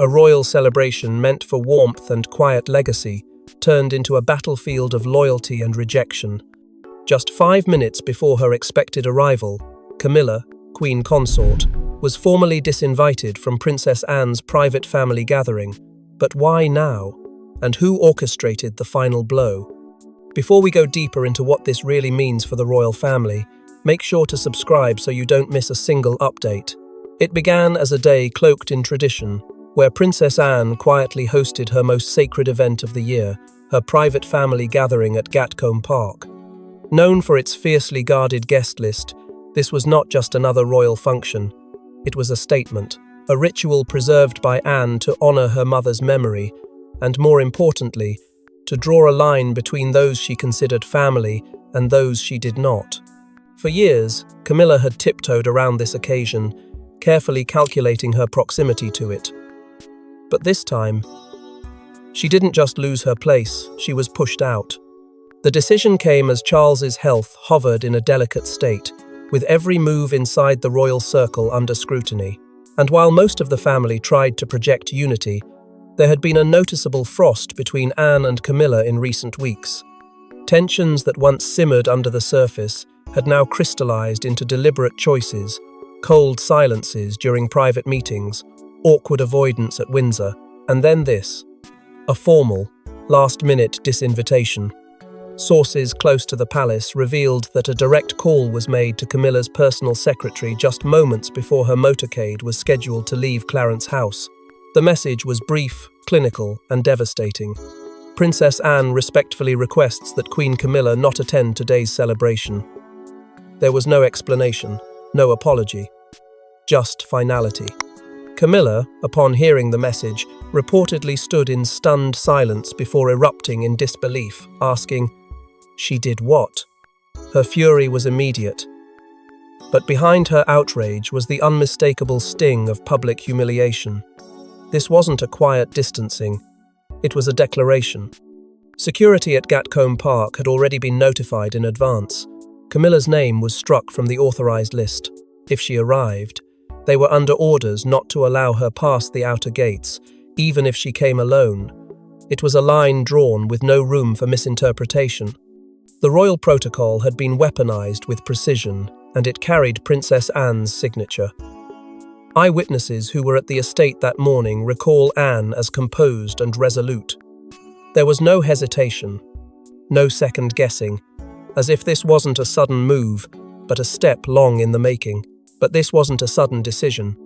A royal celebration meant for warmth and quiet legacy turned into a battlefield of loyalty and rejection. Just 5 minutes before her expected arrival, Camilla, Queen Consort, was formally disinvited from Princess Anne's private family gathering. But why now? And who orchestrated the final blow? Before we go deeper into what this really means for the royal family, make sure to subscribe so you don't miss a single update. It began as a day cloaked in tradition, where Princess Anne quietly hosted her most sacred event of the year, her private family gathering at Gatcombe Park. Known for its fiercely guarded guest list, this was not just another royal function. It was a statement, a ritual preserved by Anne to honour her mother's memory, and more importantly, to draw a line between those she considered family and those she did not. For years, Camilla had tiptoed around this occasion, carefully calculating her proximity to it. But this time, she didn't just lose her place, she was pushed out. The decision came as Charles's health hovered in a delicate state, with every move inside the royal circle under scrutiny. And while most of the family tried to project unity, there had been a noticeable frost between Anne and Camilla in recent weeks. Tensions that once simmered under the surface had now crystallized into deliberate choices, cold silences during private meetings, awkward avoidance at Windsor, and then this, a formal, last-minute disinvitation. Sources close to the palace revealed that a direct call was made to Camilla's personal secretary just moments before her motorcade was scheduled to leave Clarence House. The message was brief, clinical, and devastating. Princess Anne respectfully requests that Queen Camilla not attend today's celebration. There was no explanation, no apology, just finality. Camilla, upon hearing the message, reportedly stood in stunned silence before erupting in disbelief, asking, "She did what?" Her fury was immediate. But behind her outrage was the unmistakable sting of public humiliation. This wasn't a quiet distancing, it was a declaration. Security at Gatcombe Park had already been notified in advance. Camilla's name was struck from the authorized list. If she arrived, they were under orders not to allow her past the outer gates, even if she came alone. It was a line drawn with no room for misinterpretation. The royal protocol had been weaponized with precision, and it carried Princess Anne's signature. Eyewitnesses who were at the estate that morning recall Anne as composed and resolute. There was no hesitation, no second guessing, as if this wasn't a sudden move, but a step long in the making. But this wasn't a sudden decision.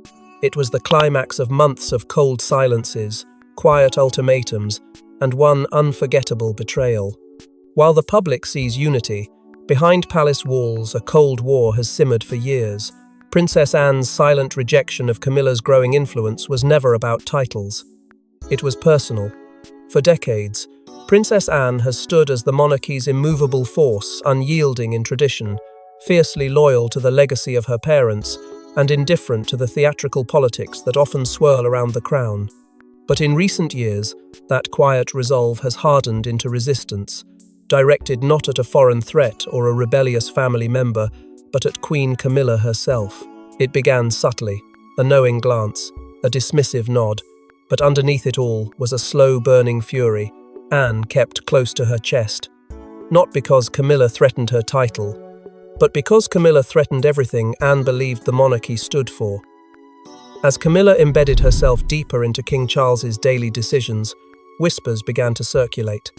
It was the climax of months of cold silences, quiet ultimatums, and one unforgettable betrayal. While the public sees unity, behind palace walls a cold war has simmered for years. Princess Anne's silent rejection of Camilla's growing influence was never about titles. It was personal. For decades, Princess Anne has stood as the monarchy's immovable force, unyielding in tradition, fiercely loyal to the legacy of her parents, and indifferent to the theatrical politics that often swirl around the crown. But in recent years, that quiet resolve has hardened into resistance, directed not at a foreign threat or a rebellious family member, but at Queen Camilla herself. It began subtly, a knowing glance, a dismissive nod, but underneath it all was a slow-burning fury Anne kept close to her chest. Not because Camilla threatened her title, but because Camilla threatened everything Anne believed the monarchy stood for. As Camilla embedded herself deeper into King Charles's daily decisions, whispers began to circulate.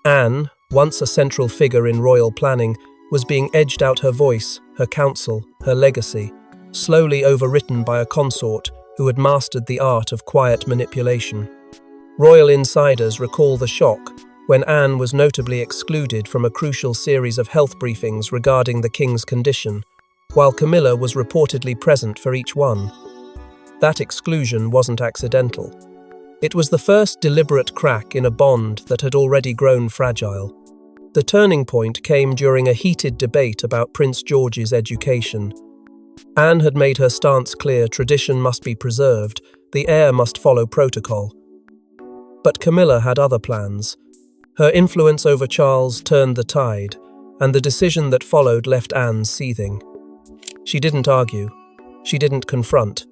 Anne, once a central figure in royal planning, was being edged out her voice, her counsel, her legacy, slowly overwritten by a consort who had mastered the art of quiet manipulation. Royal insiders recall the shock when Anne was notably excluded from a crucial series of health briefings regarding the king's condition, while Camilla was reportedly present for each one. That exclusion wasn't accidental. It was the first deliberate crack in a bond that had already grown fragile. The turning point came during a heated debate about Prince George's education. Anne had made her stance clear: tradition must be preserved, the heir must follow protocol. But Camilla had other plans. Her influence over Charles turned the tide, and the decision that followed left Anne seething. She didn't argue. She didn't confront.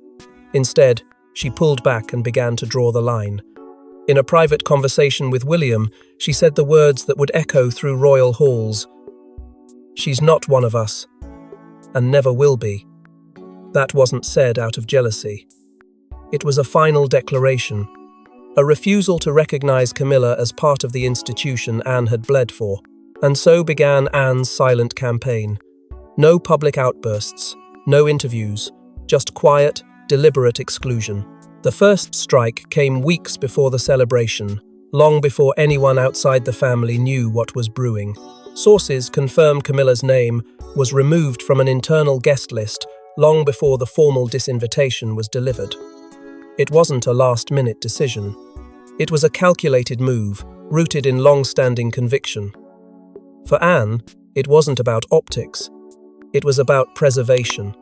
Instead, She pulled back and began to draw the line. In a private conversation with William, she said the words that would echo through royal halls. "She's not one of us, and never will be." That wasn't said out of jealousy. It was a final declaration, a refusal to recognize Camilla as part of the institution Anne had bled for. And so began Anne's silent campaign. No public outbursts, no interviews, just quiet, deliberate exclusion. The first strike came weeks before the celebration, long before anyone outside the family knew what was brewing. Sources confirm Camilla's name was removed from an internal guest list long before the formal disinvitation was delivered. It wasn't a last-minute decision. It was a calculated move, rooted in long-standing conviction. For Anne, it wasn't about optics. It was about preservation.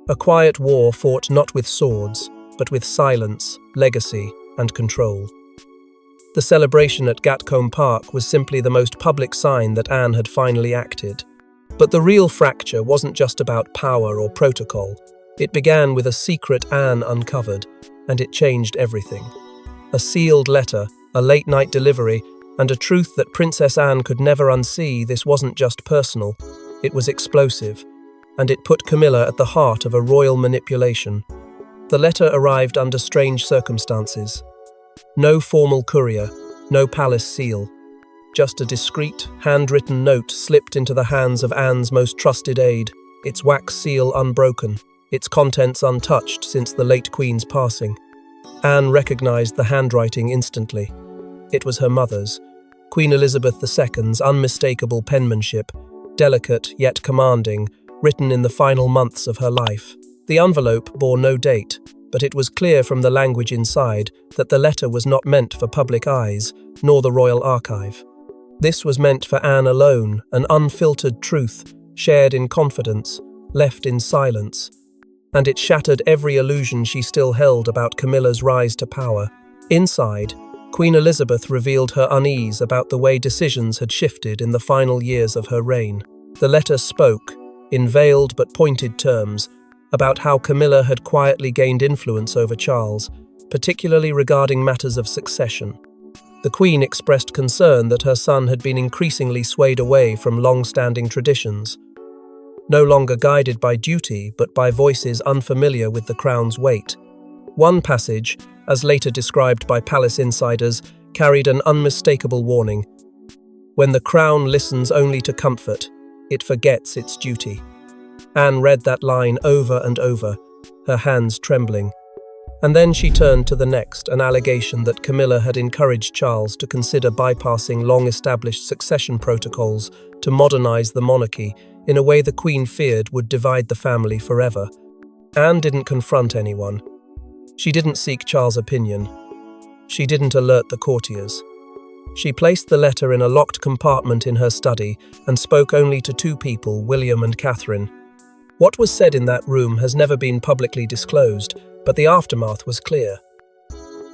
A quiet war fought not with swords, but with silence, legacy, and control. The celebration at Gatcombe Park was simply the most public sign that Anne had finally acted. But the real fracture wasn't just about power or protocol. It began with a secret Anne uncovered, and it changed everything. A sealed letter, a late-night delivery, and a truth that Princess Anne could never unsee. This wasn't just personal, it was explosive, and it put Camilla at the heart of a royal manipulation. The letter arrived under strange circumstances. No formal courier, no palace seal. Just a discreet, handwritten note slipped into the hands of Anne's most trusted aide, its wax seal unbroken, its contents untouched since the late Queen's passing. Anne recognized the handwriting instantly. It was her mother's, Queen Elizabeth II's unmistakable penmanship, delicate yet commanding, written in the final months of her life. The envelope bore no date, but it was clear from the language inside that the letter was not meant for public eyes, nor the royal archive. This was meant for Anne alone, an unfiltered truth, shared in confidence, left in silence. And it shattered every illusion she still held about Camilla's rise to power. Inside, Queen Elizabeth revealed her unease about the way decisions had shifted in the final years of her reign. The letter spoke, in veiled but pointed terms, about how Camilla had quietly gained influence over Charles, particularly regarding matters of succession. The Queen expressed concern that her son had been increasingly swayed away from long-standing traditions, no longer guided by duty but by voices unfamiliar with the crown's weight. One passage, as later described by palace insiders, carried an unmistakable warning. When the crown listens only to comfort, it forgets its duty. Anne read that line over and over, her hands trembling. And then she turned to the next, an allegation that Camilla had encouraged Charles to consider bypassing long-established succession protocols to modernize the monarchy in a way the Queen feared would divide the family forever. Anne didn't confront anyone. She didn't seek Charles' opinion. She didn't alert the courtiers. She placed the letter in a locked compartment in her study and spoke only to two people, William and Catherine. What was said in that room has never been publicly disclosed, but the aftermath was clear.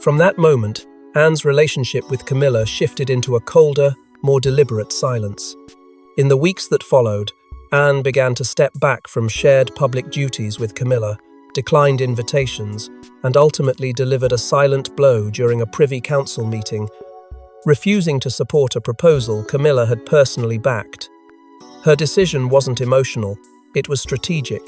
From that moment, Anne's relationship with Camilla shifted into a colder, more deliberate silence. In the weeks that followed, Anne began to step back from shared public duties with Camilla, declined invitations, and ultimately delivered a silent blow during a Privy Council meeting, refusing to support a proposal Camilla had personally backed. Her decision wasn't emotional, it was strategic.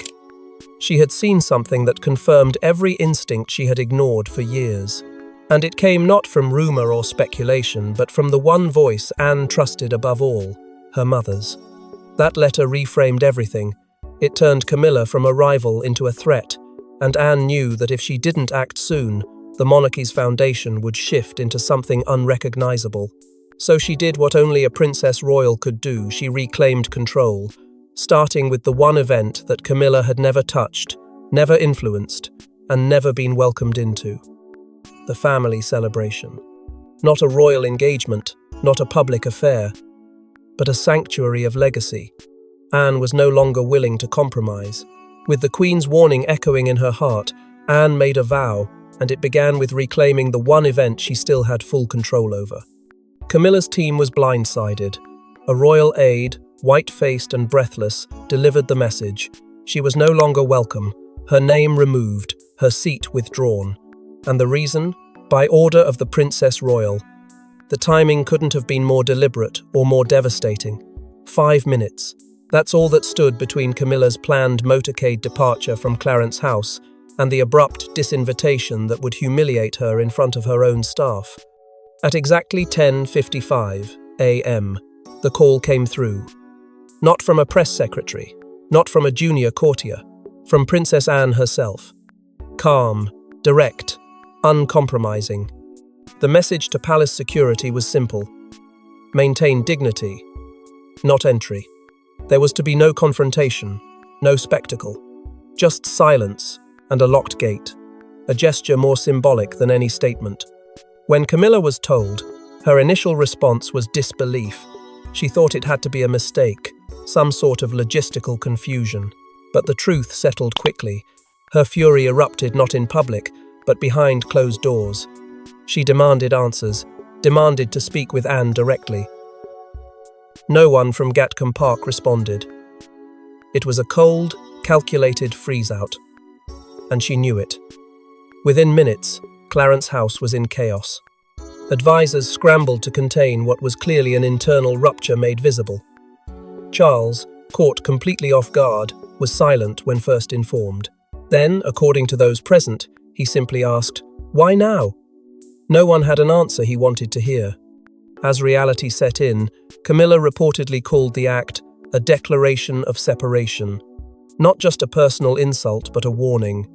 She had seen something that confirmed every instinct she had ignored for years. And it came not from rumor or speculation, but from the one voice Anne trusted above all, her mother's. That letter reframed everything. It turned Camilla from a rival into a threat, and Anne knew that if she didn't act soon, the monarchy's foundation would shift into something unrecognizable. So she did what only a princess royal could do. She reclaimed control, starting with the one event that Camilla had never touched, never influenced, and never been welcomed into. The family celebration. Not a royal engagement, not a public affair, but a sanctuary of legacy. Anne was no longer willing to compromise. With the Queen's warning echoing in her heart, Anne made a vow, and it began with reclaiming the one event she still had full control over. Camilla's team was blindsided. A royal aide, white-faced and breathless, delivered the message. She was no longer welcome, her name removed, her seat withdrawn. And the reason? By order of the Princess Royal. The timing couldn't have been more deliberate or more devastating. 5 minutes. That's all that stood between Camilla's planned motorcade departure from Clarence House and the abrupt disinvitation that would humiliate her in front of her own staff. At exactly 10:55 a.m., the call came through. Not from a press secretary, not from a junior courtier, from Princess Anne herself. Calm, direct, uncompromising. The message to palace security was simple. Maintain dignity, not entry. There was to be no confrontation, no spectacle, just silence and a locked gate, a gesture more symbolic than any statement. When Camilla was told, her initial response was disbelief. She thought it had to be a mistake, some sort of logistical confusion. But the truth settled quickly. Her fury erupted not in public, but behind closed doors. She demanded answers, demanded to speak with Anne directly. No one from Gatcombe Park responded. It was a cold, calculated freeze-out. And she knew it. Within minutes, Clarence House was in chaos. Advisors scrambled to contain what was clearly an internal rupture made visible. Charles, caught completely off guard, was silent when first informed. Then, according to those present, he simply asked, "Why now?" No one had an answer he wanted to hear. As reality set in, Camilla reportedly called the act a declaration of separation. Not just a personal insult, but a warning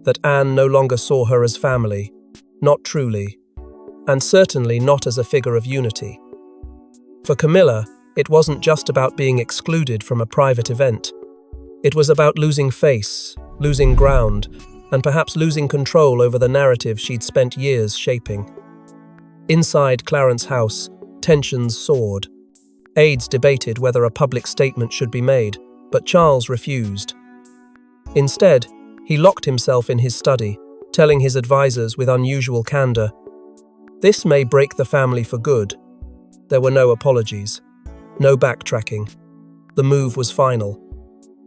that Anne no longer saw her as family, not truly, and certainly not as a figure of unity. For Camilla, it wasn't just about being excluded from a private event. It was about losing face, losing ground, and perhaps losing control over the narrative she'd spent years shaping. Inside Clarence House, tensions soared. Aides debated whether a public statement should be made, but Charles refused. Instead, he locked himself in his study, telling his advisors with unusual candor, "This may break the family for good." There were no apologies, no backtracking. The move was final.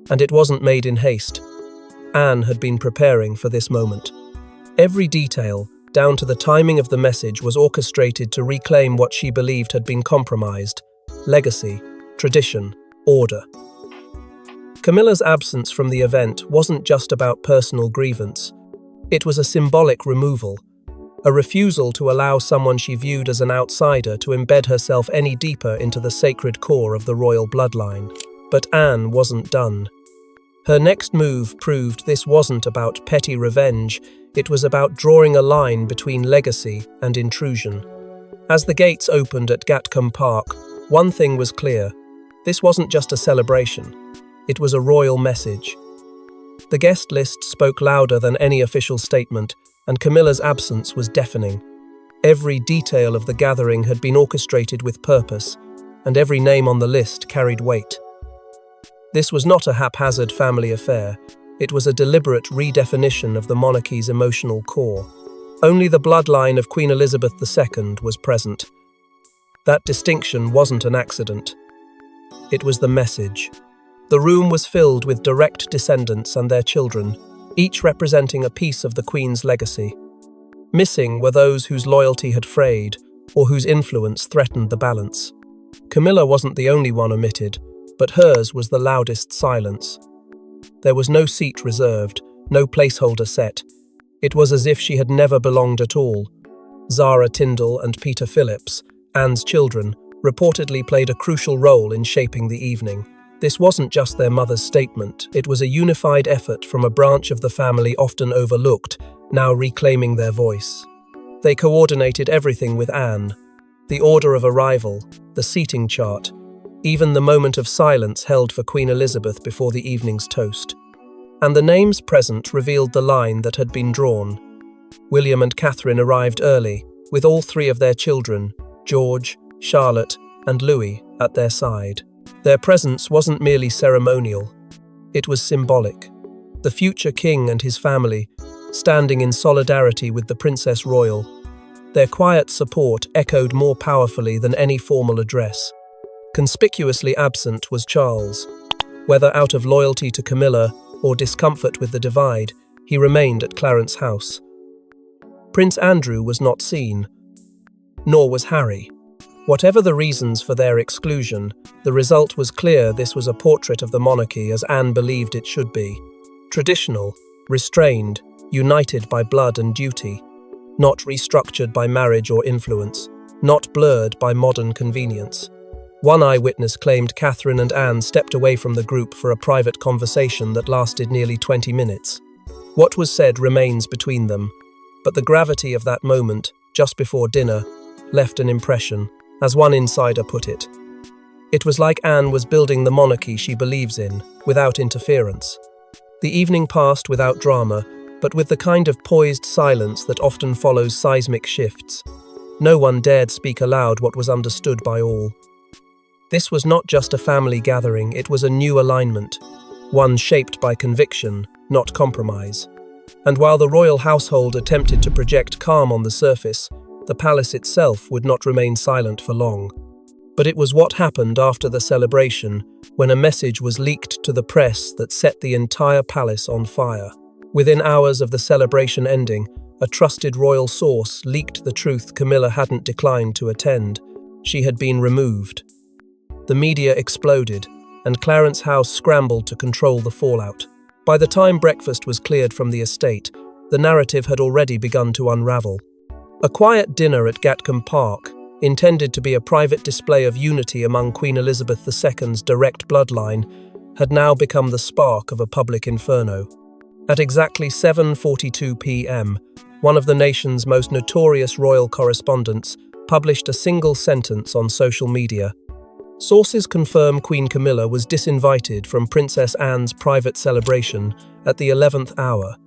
And it wasn't made in haste. Anne had been preparing for this moment. Every detail, down to the timing of the message, was orchestrated to reclaim what she believed had been compromised: legacy, tradition, order. Camilla's absence from the event wasn't just about personal grievance. It was a symbolic removal, a refusal to allow someone she viewed as an outsider to embed herself any deeper into the sacred core of the royal bloodline. But Anne wasn't done. Her next move proved this wasn't about petty revenge, it was about drawing a line between legacy and intrusion. As the gates opened at Gatcombe Park, one thing was clear. This wasn't just a celebration. It was a royal message. The guest list spoke louder than any official statement, and Camilla's absence was deafening. Every detail of the gathering had been orchestrated with purpose, and every name on the list carried weight. This was not a haphazard family affair. It was a deliberate redefinition of the monarchy's emotional core. Only the bloodline of Queen Elizabeth II was present. That distinction wasn't an accident. It was the message. The room was filled with direct descendants and their children, each representing a piece of the Queen's legacy. Missing were those whose loyalty had frayed, or whose influence threatened the balance. Camilla wasn't the only one omitted, but hers was the loudest silence. There was no seat reserved, no placeholder set. It was as if she had never belonged at all. Zara Tyndall and Peter Phillips, Anne's children, reportedly played a crucial role in shaping the evening. This wasn't just their mother's statement, it was a unified effort from a branch of the family often overlooked, now reclaiming their voice. They coordinated everything with Anne. The order of arrival, the seating chart, even the moment of silence held for Queen Elizabeth before the evening's toast. And the names present revealed the line that had been drawn. William and Catherine arrived early, with all three of their children, George, Charlotte, and Louis, at their side. Their presence wasn't merely ceremonial. It was symbolic. The future king and his family, standing in solidarity with the Princess Royal. Their quiet support echoed more powerfully than any formal address. Conspicuously absent was Charles. Whether out of loyalty to Camilla or discomfort with the divide, he remained at Clarence House. Prince Andrew was not seen, nor was Harry. Whatever the reasons for their exclusion, the result was clear: this was a portrait of the monarchy as Anne believed it should be. Traditional, restrained, united by blood and duty, not restructured by marriage or influence, not blurred by modern convenience. One eyewitness claimed Catherine and Anne stepped away from the group for a private conversation that lasted nearly 20 minutes. What was said remains between them, but the gravity of that moment, just before dinner, left an impression, as one insider put it. It was like Anne was building the monarchy she believes in, without interference. The evening passed without drama, but with the kind of poised silence that often follows seismic shifts. No one dared speak aloud what was understood by all. This was not just a family gathering, it was a new alignment, one shaped by conviction, not compromise. And while the royal household attempted to project calm on the surface, the palace itself would not remain silent for long. But it was what happened after the celebration, when a message was leaked to the press that set the entire palace on fire. Within hours of the celebration ending, a trusted royal source leaked the truth Camilla hadn't declined to attend. She had been removed. The media exploded, and Clarence House scrambled to control the fallout. By the time breakfast was cleared from the estate, the narrative had already begun to unravel. A quiet dinner at Gatcombe Park, intended to be a private display of unity among Queen Elizabeth II's direct bloodline, had now become the spark of a public inferno. At exactly 7:42 p.m., one of the nation's most notorious royal correspondents published a single sentence on social media. Sources confirm Queen Camilla was disinvited from Princess Anne's private celebration at the 11th hour.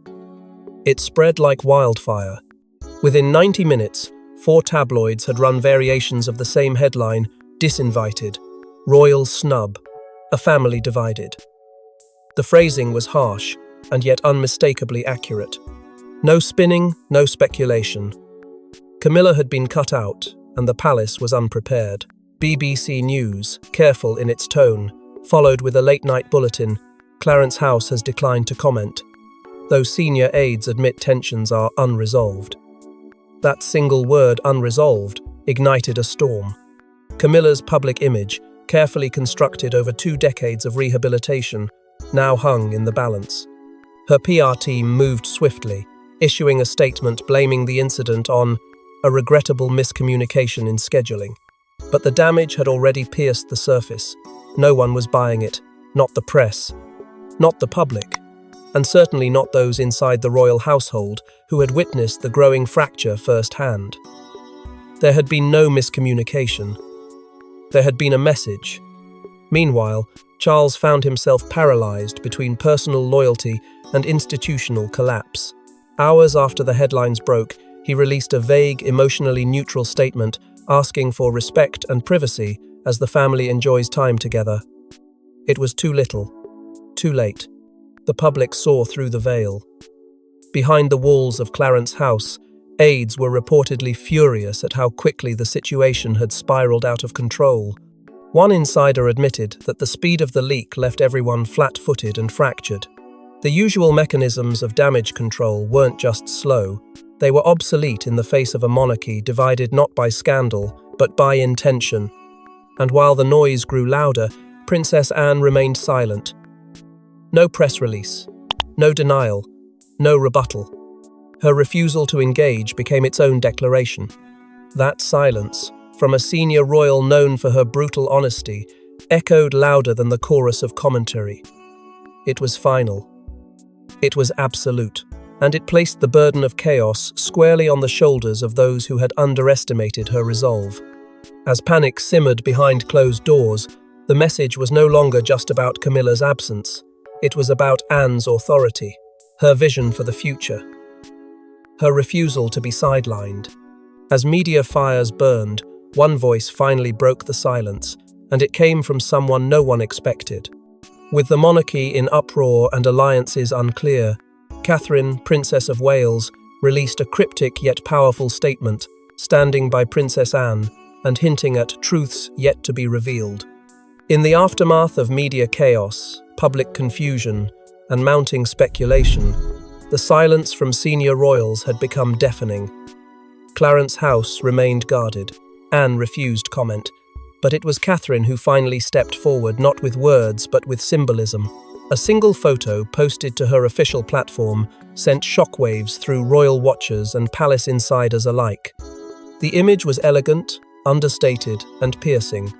It spread like wildfire. Within 90 minutes, 4 tabloids had run variations of the same headline: "Disinvited, Royal Snub, a family divided." The phrasing was harsh, and yet unmistakably accurate. No spinning, no speculation. Camilla had been cut out, and the palace was unprepared. BBC News, careful in its tone, followed with a late-night bulletin: Clarence House has declined to comment, though senior aides admit tensions are unresolved. That single word, unresolved, ignited a storm. Camilla's public image, carefully constructed over 2 decades of rehabilitation, now hung in the balance. Her PR team moved swiftly, issuing a statement blaming the incident on a regrettable miscommunication in scheduling. But the damage had already pierced the surface. No one was buying it, not the press, not the public, and certainly not those inside the royal household who had witnessed the growing fracture firsthand. There had been no miscommunication. There had been a message. Meanwhile, Charles found himself paralyzed between personal loyalty and institutional collapse. Hours after the headlines broke, he released a vague, emotionally neutral statement asking for respect and privacy as the family enjoys time together. It was too little, too late. The public saw through the veil. Behind the walls of Clarence House, aides were reportedly furious at how quickly the situation had spiraled out of control. One insider admitted that the speed of the leak left everyone flat-footed and fractured. The usual mechanisms of damage control weren't just slow, they were obsolete in the face of a monarchy divided not by scandal, but by intention. And while the noise grew louder, Princess Anne remained silent. No press release, no denial, no rebuttal. Her refusal to engage became its own declaration. That silence, from a senior royal known for her brutal honesty, echoed louder than the chorus of commentary. It was final. It was absolute, and it placed the burden of chaos squarely on the shoulders of those who had underestimated her resolve. As panic simmered behind closed doors, the message was no longer just about Camilla's absence. It was about Anne's authority, her vision for the future, her refusal to be sidelined. As media fires burned, one voice finally broke the silence, and it came from someone no one expected. With the monarchy in uproar and alliances unclear, Catherine, Princess of Wales, released a cryptic yet powerful statement, standing by Princess Anne and hinting at truths yet to be revealed. In the aftermath of media chaos, public confusion, and mounting speculation, The silence from senior royals had become deafening. Clarence's house remained guarded. Anne refused comment, but it was Catherine who finally stepped forward, not with words but with symbolism. A single photo posted to her official platform sent shockwaves through royal watchers and palace insiders alike. The image was elegant, understated, and piercing.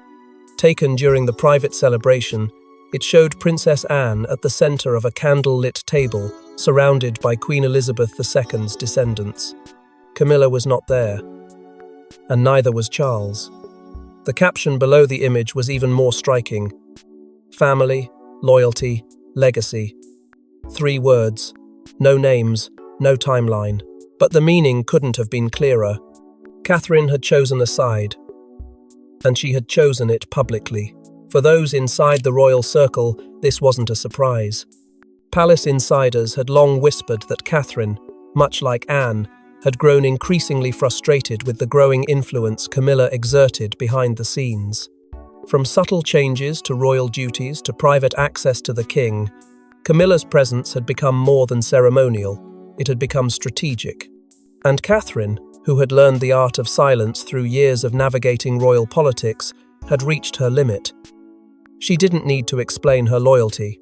Taken during the private celebration, it showed Princess Anne at the center of a candle-lit table, surrounded by Queen Elizabeth II's descendants. Camilla was not there, and neither was Charles. The caption below the image was even more striking. Family, loyalty, legacy. 3 words, no names, no timeline. But the meaning couldn't have been clearer. Catherine had chosen a side, and she had chosen it publicly. For those inside the royal circle, this wasn't a surprise. Palace insiders had long whispered that Catherine, much like Anne, had grown increasingly frustrated with the growing influence Camilla exerted behind the scenes. From subtle changes to royal duties to private access to the king, Camilla's presence had become more than ceremonial. It had become strategic. And Catherine, who had learned the art of silence through years of navigating royal politics, had reached her limit. She didn't need to explain her loyalty.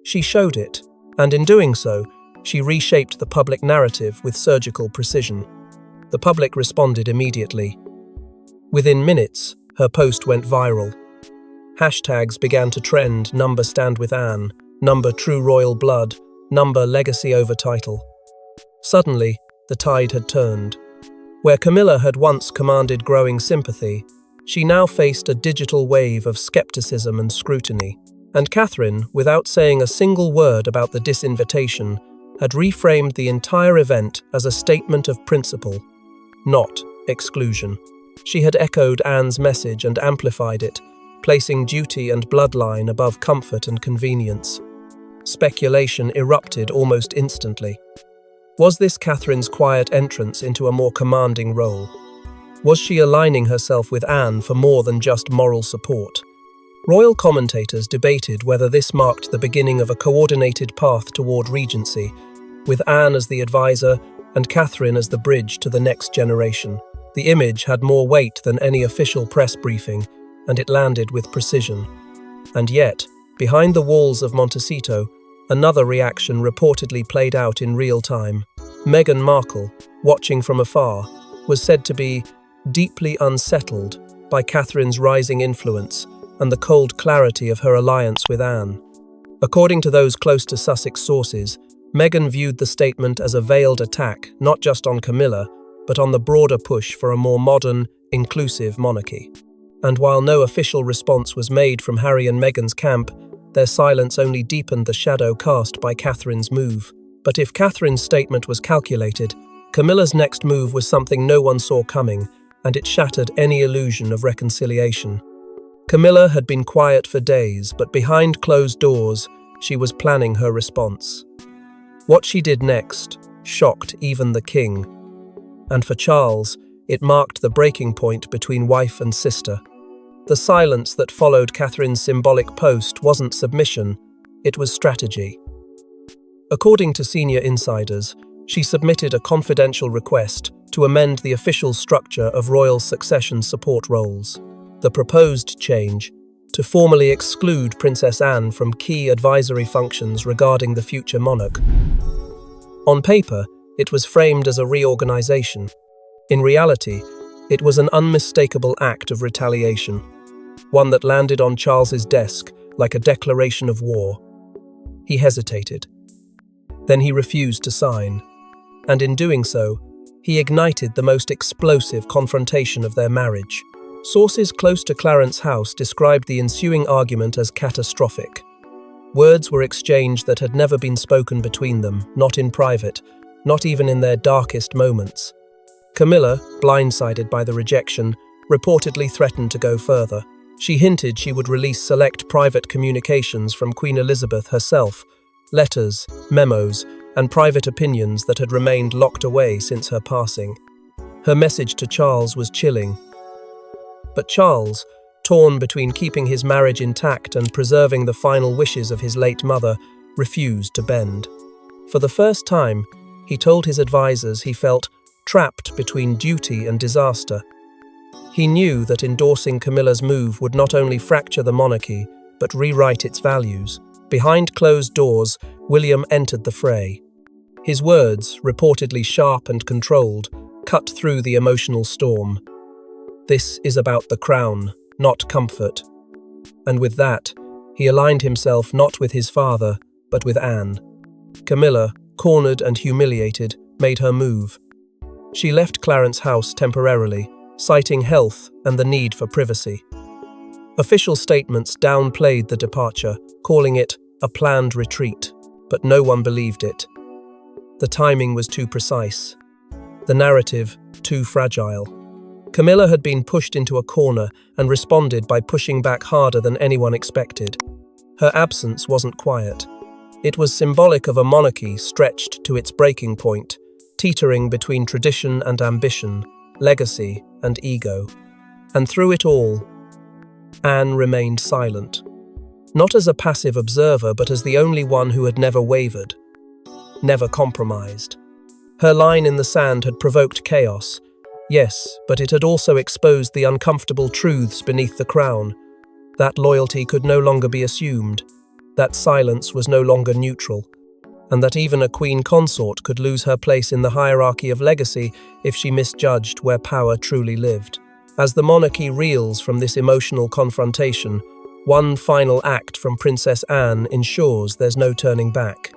She showed it, and in doing so, she reshaped the public narrative with surgical precision. The public responded immediately. Within minutes, her post went viral. Hashtags began to trend: number stand with Anne, number true royal blood, number legacy over title. Suddenly, the tide had turned. Where Camilla had once commanded growing sympathy, she now faced a digital wave of skepticism and scrutiny. And Catherine, without saying a single word about the disinvitation, had reframed the entire event as a statement of principle, not exclusion. She had echoed Anne's message and amplified it, placing duty and bloodline above comfort and convenience. Speculation erupted almost instantly. Was this Catherine's quiet entrance into a more commanding role? Was she aligning herself with Anne for more than just moral support? Royal commentators debated whether this marked the beginning of a coordinated path toward regency, with Anne as the advisor and Catherine as the bridge to the next generation. The image had more weight than any official press briefing, and it landed with precision. And yet, behind the walls of Montecito, another reaction reportedly played out in real time. Meghan Markle, watching from afar, was said to be deeply unsettled by Catherine's rising influence and the cold clarity of her alliance with Anne. According to those close to Sussex sources, Meghan viewed the statement as a veiled attack not just on Camilla, but on the broader push for a more modern, inclusive monarchy. And while no official response was made from Harry and Meghan's camp, their silence only deepened the shadow cast by Catherine's move. But if Catherine's statement was calculated, Camilla's next move was something no one saw coming, and it shattered any illusion of reconciliation. Camilla had been quiet for days, but behind closed doors, she was planning her response. What she did next shocked even the king. And for Charles, it marked the breaking point between wife and sister. The silence that followed Catherine's symbolic post wasn't submission, it was strategy. According to senior insiders, she submitted a confidential request to amend the official structure of royal succession support roles. The proposed change, to formally exclude Princess Anne from key advisory functions regarding the future monarch. On paper, it was framed as a reorganization. In reality, it was an unmistakable act of retaliation, one that landed on Charles's desk like a declaration of war. He hesitated. Then he refused to sign, and in doing so, he ignited the most explosive confrontation of their marriage. Sources close to Clarence's house described the ensuing argument as catastrophic. Words were exchanged that had never been spoken between them, not in private, not even in their darkest moments. Camilla, blindsided by the rejection, reportedly threatened to go further. She hinted she would release select private communications from Queen Elizabeth herself, letters, memos, and private opinions that had remained locked away since her passing. Her message to Charles was chilling. But Charles, torn between keeping his marriage intact and preserving the final wishes of his late mother, refused to bend. For the first time, he told his advisors he felt trapped between duty and disaster. He knew that endorsing Camilla's move would not only fracture the monarchy, but rewrite its values. Behind closed doors, William entered the fray. His words, reportedly sharp and controlled, cut through the emotional storm. "This is about the crown, not comfort." And with that, he aligned himself not with his father, but with Anne. Camilla, cornered and humiliated, made her move. She left Clarence House temporarily, citing health and the need for privacy. Official statements downplayed the departure, calling it a planned retreat, but no one believed it. The timing was too precise. The narrative too fragile. Camilla had been pushed into a corner and responded by pushing back harder than anyone expected. Her absence wasn't quiet. It was symbolic of a monarchy stretched to its breaking point, teetering between tradition and ambition, legacy and ego. And through it all, Anne remained silent. Not as a passive observer, but as the only one who had never wavered, never compromised. Her line in the sand had provoked chaos, yes, but it had also exposed the uncomfortable truths beneath the crown. That loyalty could no longer be assumed, that silence was no longer neutral, and that even a queen consort could lose her place in the hierarchy of legacy if she misjudged where power truly lived. As the monarchy reels from this emotional confrontation, one final act from Princess Anne ensures there's no turning back.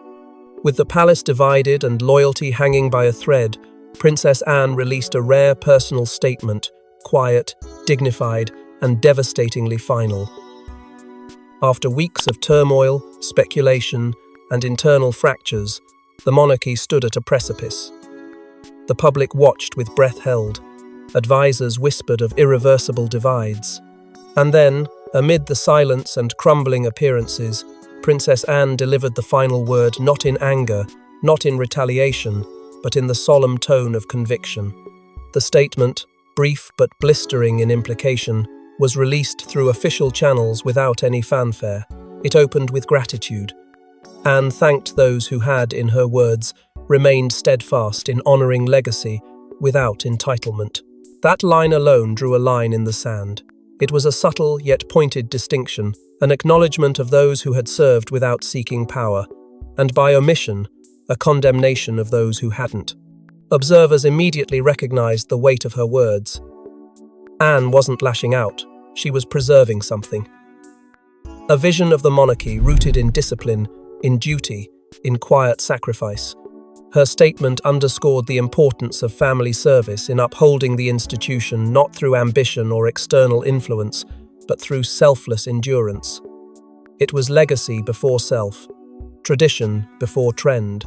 With the palace divided and loyalty hanging by a thread, Princess Anne released a rare personal statement, quiet, dignified, and devastatingly final. After weeks of turmoil, speculation, and internal fractures, the monarchy stood at a precipice. The public watched with breath held. Advisors whispered of irreversible divides. And then, amid the silence and crumbling appearances, Princess Anne delivered the final word not in anger, not in retaliation, but in the solemn tone of conviction. The statement, brief but blistering in implication, was released through official channels without any fanfare. It opened with gratitude. Anne thanked those who had, in her words, remained steadfast in honouring legacy without entitlement. That line alone drew a line in the sand. It was a subtle yet pointed distinction, an acknowledgement of those who had served without seeking power, and by omission, a condemnation of those who hadn't. Observers immediately recognized the weight of her words. Anne wasn't lashing out, she was preserving something. A vision of the monarchy rooted in discipline, in duty, in quiet sacrifice. Her statement underscored the importance of family service in upholding the institution not through ambition or external influence, but through selfless endurance. It was legacy before self, tradition before trend,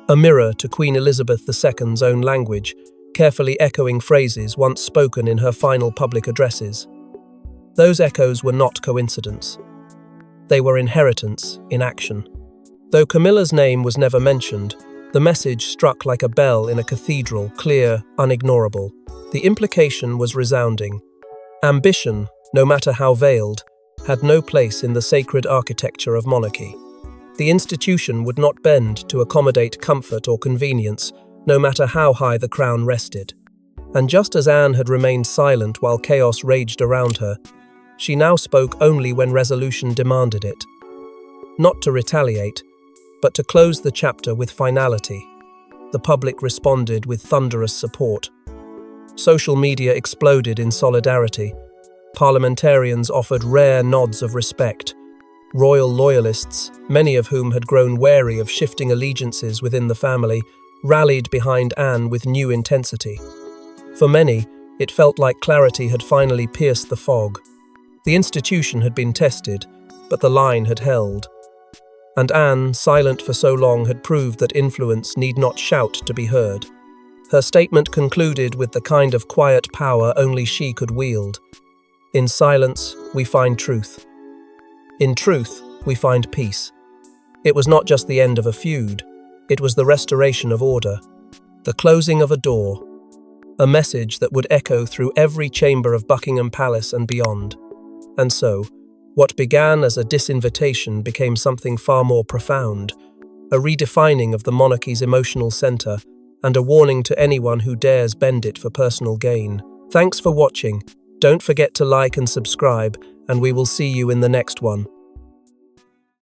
a mirror to Queen Elizabeth II's own language, carefully echoing phrases once spoken in her final public addresses. Those echoes were not coincidence. They were inheritance in action. Though Camilla's name was never mentioned, the message struck like a bell in a cathedral, clear, unignorable. The implication was resounding. Ambition, no matter how veiled, had no place in the sacred architecture of monarchy. The institution would not bend to accommodate comfort or convenience, no matter how high the crown rested. And just as Anne had remained silent while chaos raged around her, she now spoke only when resolution demanded it. Not to retaliate, but to close the chapter with finality. The public responded with thunderous support. Social media exploded in solidarity. Parliamentarians offered rare nods of respect. Royal loyalists, many of whom had grown wary of shifting allegiances within the family, rallied behind Anne with new intensity. For many, it felt like clarity had finally pierced the fog. The institution had been tested, but the line had held. And Anne, silent for so long, had proved that influence need not shout to be heard. Her statement concluded with the kind of quiet power only she could wield. In silence, we find truth. In truth, we find peace. It was not just the end of a feud, it was the restoration of order, the closing of a door, a message that would echo through every chamber of Buckingham Palace and beyond. And so, what began as a disinvitation became something far more profound, a redefining of the monarchy's emotional center, and a warning to anyone who dares bend it for personal gain. Thanks for watching. Don't forget to like and subscribe, and we will see you in the next one.